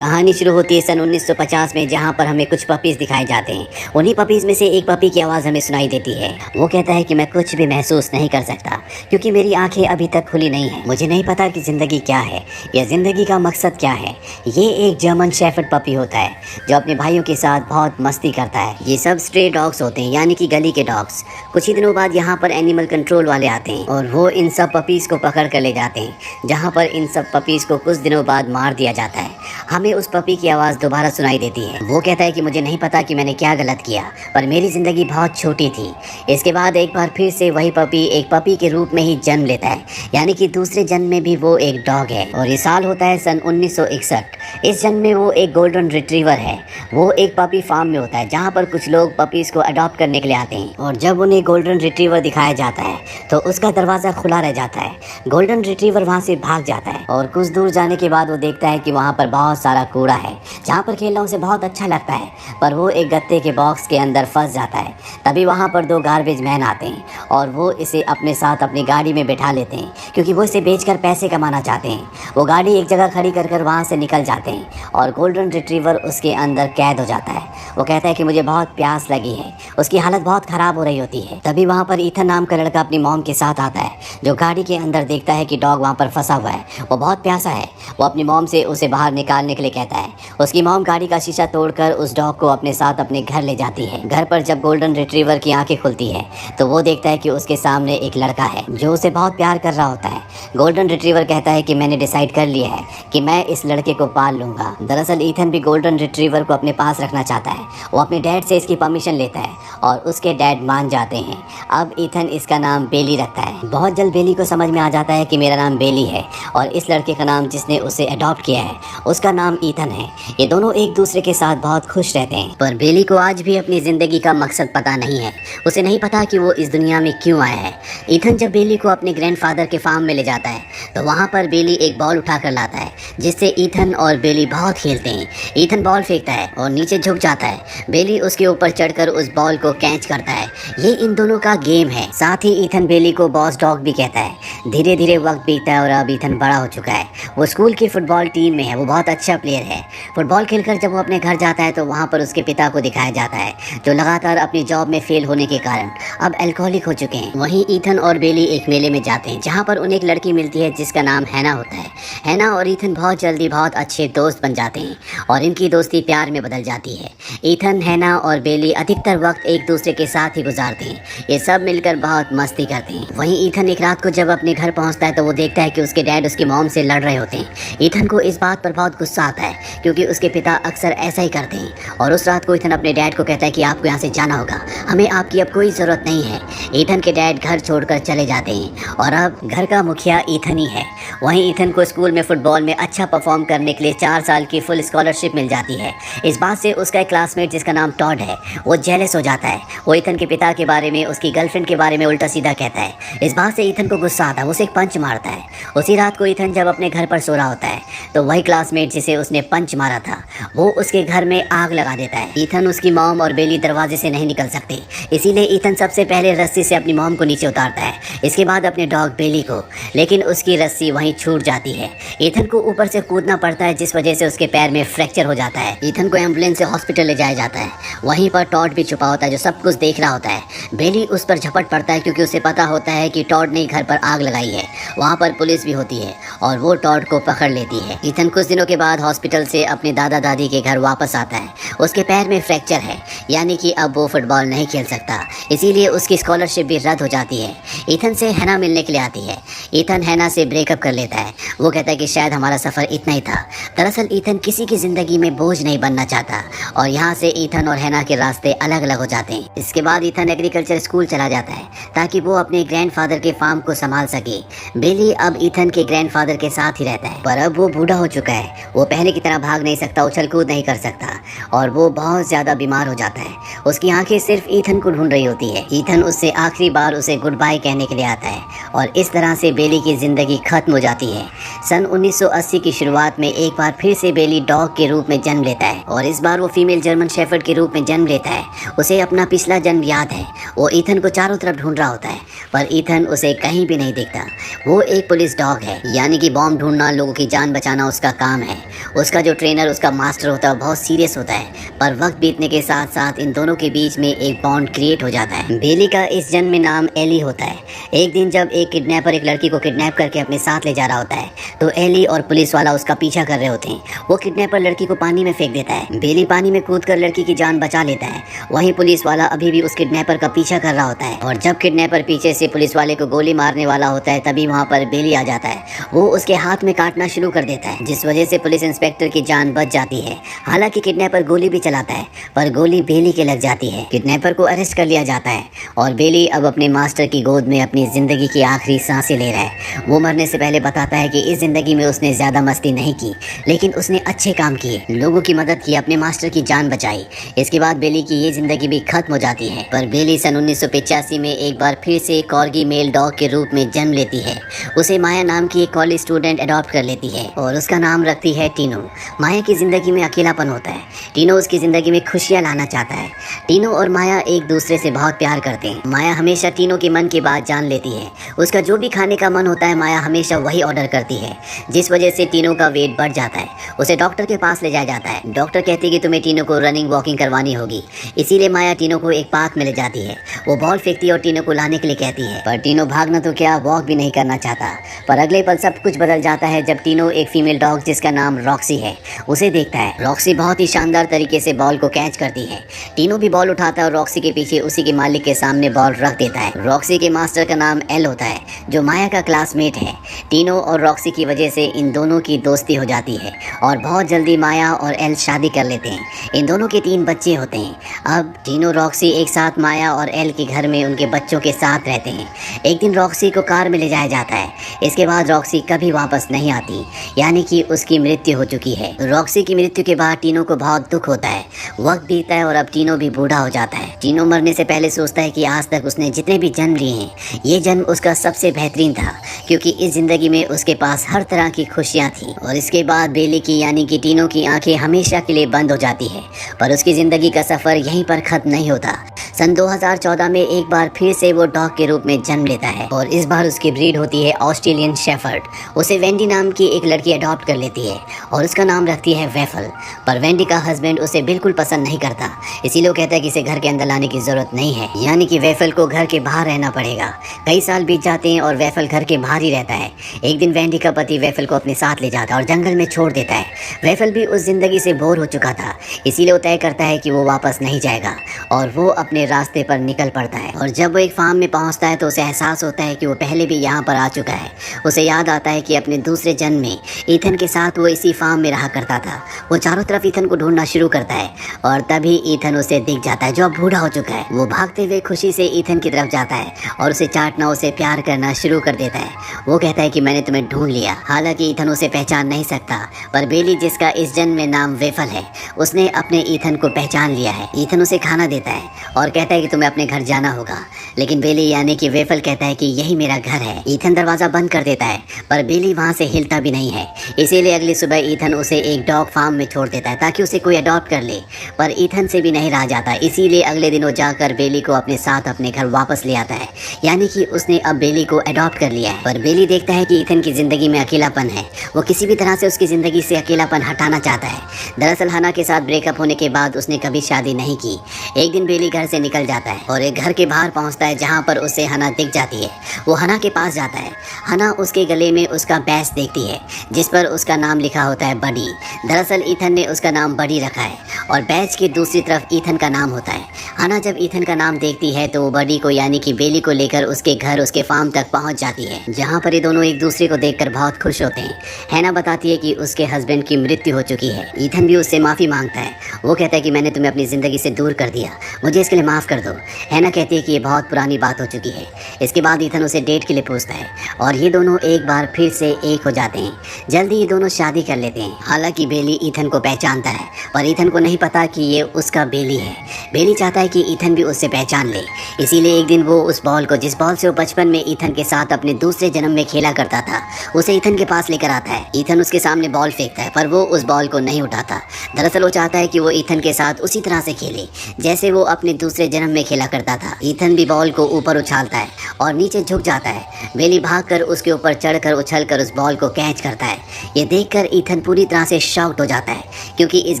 कहानी शुरू होती है सन 1950 में, जहाँ पर हमें कुछ पपीज दिखाए जाते हैं। उन्हीं पपीज में से एक पपी की आवाज़ हमें सुनाई देती है। वो कहता है कि मैं कुछ भी महसूस नहीं कर सकता क्योंकि मेरी आंखें अभी तक खुली नहीं हैं। मुझे नहीं पता कि ज़िंदगी क्या है या ज़िंदगी का मकसद क्या है। ये एक जर्मन शेफर्ड पपी होता है जो अपने भाइयों के साथ बहुत मस्ती करता है। ये सब स्ट्रे डॉग्स होते हैं, यानी कि गली के डॉग्स। कुछ ही दिनों बाद यहाँ पर एनिमल कंट्रोल वाले आते हैं और वो इन सब पपीज़ को पकड़ कर ले जाते हैं, जहाँ पर इन सब पपीज़ को कुछ दिनों बाद मार दिया जाता है। हमें उस पपी की आवाज़ दोबारा सुनाई देती है। वो कहता है कि मुझे नहीं पता कि मैंने क्या गलत किया, पर मेरी ज़िंदगी बहुत छोटी थी। इसके बाद एक बार फिर से वही पपी एक पपी के रूप में ही जन्म लेता है, यानी कि दूसरे जन्म में भी वो एक डॉग है। और ये साल होता है सन 1961। इस जन्म में वो एक गोल्डन रिट्रीवर है। वो एक पपी फार्म में होता है जहाँ पर कुछ लोग पपीज़ को अडॉप्ट करने के लिए आते हैं, और जब उन्हें गोल्डन रिट्रीवर दिखाया जाता है तो उसका दरवाज़ा खुला रह जाता है। गोल्डन रिट्रीवर वहाँ से भाग जाता है और कुछ दूर जाने के बाद वो देखता है कि वहाँ पर बहुत सारा कूड़ा है, जहाँ पर खेलना उसे बहुत अच्छा लगता है। पर वो एक गत्ते के बॉक्स के अंदर फंस जाता है। तभी वहाँ पर दो गार्बेज मैन आते हैं और वो इसे अपने साथ अपनी गाड़ी में बैठा लेते हैं, क्योंकि वो इसे बेचकर पैसे कमाना चाहते हैं। वो गाड़ी एक जगह खड़ी कर वहाँ से निकल जाते हैं और गोल्डन रिट्रीवर उसके अंदर कैद हो जाता है। वो कहता है कि मुझे बहुत प्यास लगी है। उसकी हालत बहुत ख़राब हो रही होती है। तभी वहाँ पर ईथन नाम का लड़का अपनी मॉम के साथ आता है, जो गाड़ी के अंदर देखता है कि डॉग वहाँ पर फंसा हुआ है। वो बहुत प्यासा है। वो अपनी मॉम से उसे बाहर निकालने के लिए कहता है। उसकी मॉम गाड़ी का शीशा तोड़कर उस डॉग को अपने साथ अपने घर ले जाती है। घर पर जब गोल्डन रिट्रीवर की आंखें खुलती है तो वो देखता है कि उसके सामने एक लड़का है जो उसे बहुत प्यार कर रहा होता है। गोल्डन रिट्रीवर कहता है कि मैंने डिसाइड कर लिया है कि मैं इस लड़के को पाल लूँगा। दरअसल ईथन भी गोल्डन रिट्रीवर को अपने पास रखना चाहता है। वो अपने डैड से इसकी परमिशन लेता है और उसके डैड मान जाते हैं। अब ईथन इसका नाम बेली रखता है। बहुत जल्द बेली को समझ में आ जाता है कि मेरा नाम बेली है और इस लड़के का नाम जिसने उसे अडॉप्ट किया है उसका नाम ईथन है। ये दोनों एक दूसरे के साथ बहुत खुश रहते हैं। पर बेली को आज भी अपनी ज़िंदगी का मकसद पता नहीं है। उसे नहीं पता कि वो इस दुनिया में क्यों आया है। ईथन जब बेली को अपने ग्रैंडफादर के फार्म में ले जाता है तो वहाँ पर बेली एक बॉल उठा कर लाता है, जिससे ईथन और बेली बहुत खेलते हैं। ईथन बॉल फेंकता है और नीचे झुक जाता है। बेली उसके ऊपर चढ़कर उस बॉल को कैच करता है। ये इन दोनों का गेम है। साथ ही ईथन बेली को बॉस डॉग भी कहता है। धीरे धीरे वक्त बीतता है और अब ईथन बड़ा हो चुका है। वो स्कूल की फुटबॉल टीम में है। वो बहुत अच्छा प्लेयर है। फुटबॉल खेलकर जब वो अपने घर जाता है तो वहाँ पर उसके पिता को दिखाया जाता है, जो लगातार अपनी जॉब में फेल होने के कारण अब अल्कोहलिक हो चुके हैं। वहीं ईथन और बेली एक मेले में जाते हैं, जहाँ पर उन्हें एक लड़की मिलती है जिसका नाम हैना होता है। हैना और ईथन बहुत जल्दी बहुत अच्छे दोस्त बन जाते हैं और इनकी दोस्ती प्यार में बदल जाती है। ईथन, हैना और बेली अधिकतर वक्त एक दूसरे के साथ ही गुजारते हैं। ये सब मिलकर बहुत मस्ती करते हैं। वहीं ईथन एक रात को जब अपने घर पहुँचता है तो वो देखता है कि उसके डैड उसकी मॉम से लड़ रहे होते हैं। ईथन को इस बात पर बहुत गुस्सा आता है क्योंकि उसके पिता अक्सर ऐसा ही करते हैं। और उस रात को ईथन अपने डैड को कहता है कि आपको यहाँ से जाना होगा, हमें आपकी अब कोई ज़रूरत नहीं है। ईथन के डैड घर छोड़कर चले जाते हैं और अब घर का मुखिया ईथन ही है। वहीं ईथन को स्कूल में फुटबॉल में अच्छा परफॉर्म करने के लिए 4 साल की फुल स्कॉलरशिप मिल जाती है। इस बात से उसका एक क्लासमेट जिसका नाम टॉड है वो जेलस हो जाता है। वो ईथन के पिता के बारे में, उसकी गर्लफ्रेंड के बारे में उल्टा सीधा कहता है। इस बात से ईथन को गुस्सा आता है। वो उसे एक पंच मारता है। उसी रात को ईथन जब अपने घर पर सो रहा होता है तो वही क्लासमेट जिसे उसने पंच मारा था वो उसके घर में आग लगा देता है। ईथन, उसकी मॉम और बेली दरवाजे से नहीं निकल सकते, इसीलिए ईथन सबसे पहले रस्सी से अपनी मॉम को नीचे उतारता है, इसके बाद अपने डॉग बेली को, लेकिन उसकी रस्सी वहीं छूट जाती है। ईथन को ऊपर से कूदना पड़ता है, जिस वजह से उसके पैर में फ्रैक्चर हो जाता है। ईथन को एम्बुलेंस से हॉस्पिटल ले जाया जाता है। वहीं पर टॉड भी छुपा होता है जो सब कुछ देख रहा होता है। बेली उस पर झपट पड़ता है क्योंकि उसे पता होता है कि टॉड ने घर पर आग लगाई है। वहाँ पर पुलिस भी होती है और वो टॉड को पकड़ लेती है। ईथन कुछ दिनों के बाद हॉस्पिटल से अपने दादा दादी के घर वापस आता है। उसके पैर में फ्रैक्चर है, यानी कि अब वो फुटबॉल नहीं खेल सकता, इसीलिए उसकी स्कॉलरशिप भी रद्द हो जाती है। ईथन से हैना मिलने के लिए आती है। ईथन हैना से ब्रेकअप कर लेता है। वो कहता है कि शायद हमारा सफ़र इतना ही था। दरअसल ईथन किसी की ज़िंदगी में बोझ नहीं बनना चाहता और यहाँ से ईथन और हैना के रास्ते अलग अलग हो जाते हैं। इसके बाद ईथन एग्रीकल्चर स्कूल चला जाता है ताकि वो अपने ग्रैंडफादर के फार्म को संभाल सके। बेली अब ईथन के ग्रैंडफादर के साथ ही रहता है, पर अब वो बूढ़ा हो चुका है। वो पहले की तरह भाग नहीं सकता, उछल कूद नहीं कर सकता और वो बहुत ज़्यादा बीमार हो जाता है। आता है। उसकी आंखें सिर्फ ईथन को ढूंढ रही होती है। ईथन उससे आखिरी बार उसे गुड बाय कहने के लिए आता है और इस तरह से बेली की जिंदगी खत्म हो जाती है। सन 1980 की शुरुआत में एक बार फिर से बेली डॉग के रूप में जन्म लेता है और इस बार वो फीमेल जर्मन शेफर्ड के रूप में जन्म लेता है। उसे अपना पिछला जन्म याद है। वो ईथन को चारों तरफ ढूंढ रहा होता है पर ईथन उसे कहीं भी नहीं दिखता। वो एक पुलिस डॉग है, यानी कि बॉम्ब ढूंढना, लोगों की जान बचाना उसका काम है। उसका जो ट्रेनर, उसका मास्टर होता है, बहुत सीरियस होता है। पर वक्त बीतने के साथ साथ इन दोनों के बीच में एक बॉन्ड क्रिएट हो जाता है। बेली का इस जन्म में नाम एली होता है। एक दिन जब एक किडनैपर एक लड़की को किडनैप करके अपने साथ ले जा रहा होता है तो एली और पुलिस वाला उसका पीछा कर रहे होते हैं। वो किडनैपर लड़की को पानी में फेंक देता है। बेली पानी में कूदकर लड़की की जान बचा लेता है। वहीं पुलिस वाला अभी भी उस किडनैपर का पीछा कर रहा होता है और जब किडनैपर पीछे से पुलिस वाले को गोली मारने वाला होता है तभी वहाँ पर बेली आ जाता है। वो उसके हाथ में काटना शुरू कर देता है जिस वजह से पुलिस इंस्पेक्टर की जान बच जाती है। हालांकि किडनैपर गोली भी चलाता है पर गोली बेली के लग जाती है। किडनैपर को अरेस्ट कर लिया जाता है और बेली अब अपने मास्टर की गोद में अपनी जिंदगी की आखिरी सांसें ले रहा है। वो मरने से पहले बताता है कि इस जिंदगी में उसने ज्यादा मस्ती नहीं की लेकिन उसने अच्छे काम किए, लोगों की मदद की, अपने मास्टर की जान बचाई। इसके बाद बेली की ये जिंदगी भी खत्म हो जाती है। पर बेली सन 1985 में एक बार फिर से कॉर्गी मेल डॉग के रूप में जन्म लेती है। उसे माया नाम की एक कॉलेज स्टूडेंट अडॉप्ट कर लेती है और उसका नाम रखती है टीनो। माया की जिंदगी में अकेलापन होता है। टीनो उसकी जिंदगी में खुशियां लाना चाहता है। टीनो और माया एक दूसरे से बहुत प्यार करते हैं। माया हमेशा टीनो के मन की बात जान लेती है। उसका जो भी खाने का मन होता है माया हमेशा वही ऑर्डर करती है जिस वजह से टीनो का वेट बढ़ जाता है। उसे डॉक्टर के पास ले जाया जाता है। डॉक्टर कहती है कि तुम्हें टीनो को रनिंग वॉकिंग करवानी होगी। इसीलिए माया टीनो को एक पार्क में ले जाती है। वो बॉल फेंकती है और टीनो को लाने के लिए कहती है पर टीनो भागना तो क्या वॉक भी नहीं करना चाहता। पर अगले पल सब कुछ बदल जाता है जब टीनो एक फीमेल डॉग जिसका नाम रॉक्सी है उसे देखता है। रॉक्सी बहुत ही शानदार तरीके से बॉल को कैच करती है। टीनो भी बॉल उठाता है और रॉक्सी के पीछे उसी के मालिक के सामने बॉल रख देता है। रॉक्सी के मास्टर का नाम एल होता है जो माया का क्लासमेट है। टीनो और रॉक्सी की वजह से इन दोनों की दोस्ती हो जाती है और बहुत जल्दी माया और एल शादी कर लेते हैं। इन दोनों के 3 बच्चे होते हैं। अब टीनो रॉक्सी एक साथ माया और एल के घर में उनके बच्चों के साथ रहते हैं। एक दिन रॉक्सी को कार में ले जाया जाता है। इसके बाद रॉक्सी कभी वापस नहीं आती, यानी कि उसकी मृत्यु हो चुकी है। रॉक्सी की मृत्यु के बाद टीनो को बहुत दुख होता है। वक्त बीतता है और अब टीनो भी बूढ़ा हो जाता है। टीनो मरने से पहले सोचता है कि आज तक उसने जितने भी जन्म लिए हैं ये जन्म उसका सबसे बेहतरीन था क्योंकि इस जिंदगी में उसके पास हर तरह की खुशियाँ थी। और इसके बाद बेली की यानी कि टीनो की आंखें हमेशा के लिए बंद हो जाती है पर उसकी जिंदगी का सफर यहीं पर खत्म नहीं होता। सन 2014 में एक बार फिर से वो डॉग के रूप में जन्म लेता है और इस बार उसकी ब्रीड होती है ऑस्ट्रेलियन शेफर्ड। उसे वेंडी नाम की एक लड़की अडॉप्ट कर लेती है और उसका नाम रखती है वेफल। पर वेंडी का हस्बैंड उसे बिल्कुल पसंद नहीं करता, इसीलिए वो कहता है कि इसे घर के अंदर लाने की जरूरत नहीं है, यानी कि वेफल को घर के बाहर रहना पड़ेगा। कई साल बीत जाते हैं और वेफल घर के बाहर ही रहता है। एक दिन वेंडी का पति वेफल को अपने साथ ले जाता है और जंगल में छोड़ देता है। वेफल भी उस जिंदगी से बोर हो चुका था, इसीलिए वो तय करता है कि वो वापस नहीं जाएगा और वो अपने रास्ते पर निकल पड़ता है। और जब वो एक फार्म में पहुंचता है तो उसे एहसास होता है कि वो पहले भी यहाँ पर आ चुका है। उसे याद आता है कि अपने दूसरे जन्म में ईथन के साथ वो इसी फार्म में रहा करता था। वो चारों तरफ ईथन को ढूंढना शुरू करता है और तभी ईथन उसे दिख जाता है जो अब बूढ़ा हो चुका है। वो भागते हुए खुशी से ईथन की तरफ जाता है और उसे चाटना, उसे प्यार करना शुरू कर देता है। वो कहता है कि मैंने तुम्हें ढूंढ लिया। हालांकि ईथन उसे पहचान नहीं सकता पर बेली जिसका इस जन्म में नाम वेफल है उसने अपने ईथन को पहचान लिया है। ईथन उसे खाना देता है और कहता है कि तुम्हें अपने घर जाना होगा, लेकिन बेली यानी कि वेफल कहता है कि यही मेरा घर है। ईथन दरवाजा बंद कर देता है पर बेली वहाँ से हिलता भी नहीं है। इसीलिए अगली सुबह ईथन उसे एक डॉग फार्म में छोड़ देता है ताकि उसे कोई अडॉप्ट कर ले, पर ईथन से भी नहीं रहा जाता। इसीलिए अगले दिन वो जाकर बेली को अपने साथ अपने घर वापस ले आता है, यानी कि उसने अब बेली को अडॉप्ट कर लिया है। पर बेली देखता है कि ईथन की जिंदगी में अकेलापन है। वो किसी भी तरह से उसकी जिंदगी से अकेलापन हटाना चाहता है। दरअसल हना के साथ ब्रेकअप होने के बाद उसने कभी शादी नहीं की। एक दिन बेली घर से निकल जाता है और एक घर के बाहर पहुंचता है जहां पर उसे हना दिख जाती है। वो हना के पास जाता है। हना उसके गले में उसका बैच देखती है जिस पर उसका नाम लिखा होता है बडी। दरअसल ईथन ने उसका नाम बडी रखा है और बैच की दूसरी तरफ ईथन का नाम होता है। हना जब ईथन का नाम देखती है तो वो बडी को यानी कि बेली को लेकर उसके घर, उसके फार्म तक पहुंच जाती है जहां पर ये दोनों एक दूसरे को देखकर बहुत खुश होते हैं। हैना बताती है कि उसके हस्बैंड की मृत्यु हो चुकी है। ईथन भी उससे माफ़ी मांगता है। वो कहता है कि मैंने तुम्हें अपनी ज़िंदगी से दूर कर दिया, मुझे इसके लिए माफ़ कर दो। हैना कहती है कि ये बहुत पुरानी बात हो चुकी है। इसके बाद ईथन उसे डेट के लिए पूछता है और ये दोनों एक बार फिर से एक हो जाते हैं। जल्दी ये दोनों शादी कर लेते हैं। हालांकि बेली ईथन को पहचानता है पर ईथन को नहीं पता कि ये उसका बेली है। बेली चाहता है कि ईथन भी उससे पहचान ले, इसीलिए एक दिन वो उस बॉल को, जिस बॉल से वो बचपन में ईथन के साथ अपने दूसरे जन्म में खेला करता था, उसे ईथन के पास लेकर आता है। ईथन उसके सामने बॉल फेंकता है पर वो उस बॉल को नहीं उठाता। दरअसल वो चाहता है कि वो ईथन के साथ उसी तरह से खेले जैसे वो अपने दूसरे जन्म में खेला करता था। ईथन भी बॉल को ऊपर उछालता है और नीचे झुक जाता है। बेली भागकर उसके ऊपर चढ़कर उछलकर उस बॉल को कैच करता है। ये देखकर ईथन पूरी तरह से शॉक्ड हो जाता है, क्योंकि इस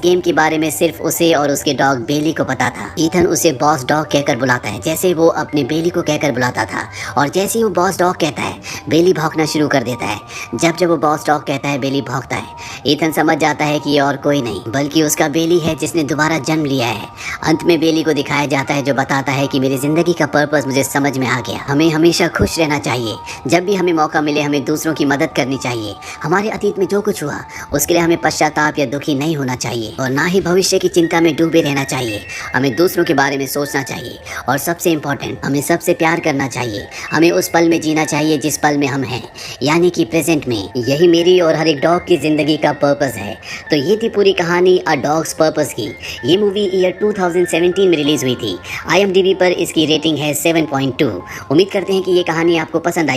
गेम के बारे में सिर्फ उसे और उसके डॉग बेली को पता था। ईथन उसे बॉस डॉग कहकर बुलाता है, जैसे वो अपने बेली को कहकर बुलाता था। और जैसे ही वो बॉस डॉग कहता है, बेली भौंकना शुरू कर देता है। जब जब वो बॉस डॉग कहता है, बेली भौंकता है। ईथन समझ जाता है कि ये और कोई नहीं बल्कि उसका बेली है, जिसने दोबारा जन्म लिया है। अंत में बेली को दिखाया जाता है, जो बताता है कि मेरी जिंदगी का पर्पस मुझे समझ में आ गया। हमें हमेशा खुश रहना चाहिए। जब भी हमें मौका मिले हमें दूसरों की मदद करनी चाहिए। हमारे अतीत में जो कुछ हुआ उसके लिए हमें पश्चाताप या दुखी नहीं होना चाहिए, और ना ही भविष्य की चिंता में डूबे रहना चाहिए। हमें दूसरों के बारे में सोचना चाहिए, और सबसे इम्पोर्टेंट, हमें सबसे प्यार करना चाहिए। हमें उस पल में जीना चाहिए जिस पल में हम हैं, यानी कि प्रेजेंट में। यही मेरी और हर एक डॉग की जिंदगी का पर्पस है। तो ये थी पूरी कहानी अ डॉग्स पर्पस की। ये मूवी ईयर 2017 में रिलीज हुई थी। IMDb पर इसकी रेटिंग है 7.2। उम्मीद करते हैं कि ये कहानी आपको पसंद आई।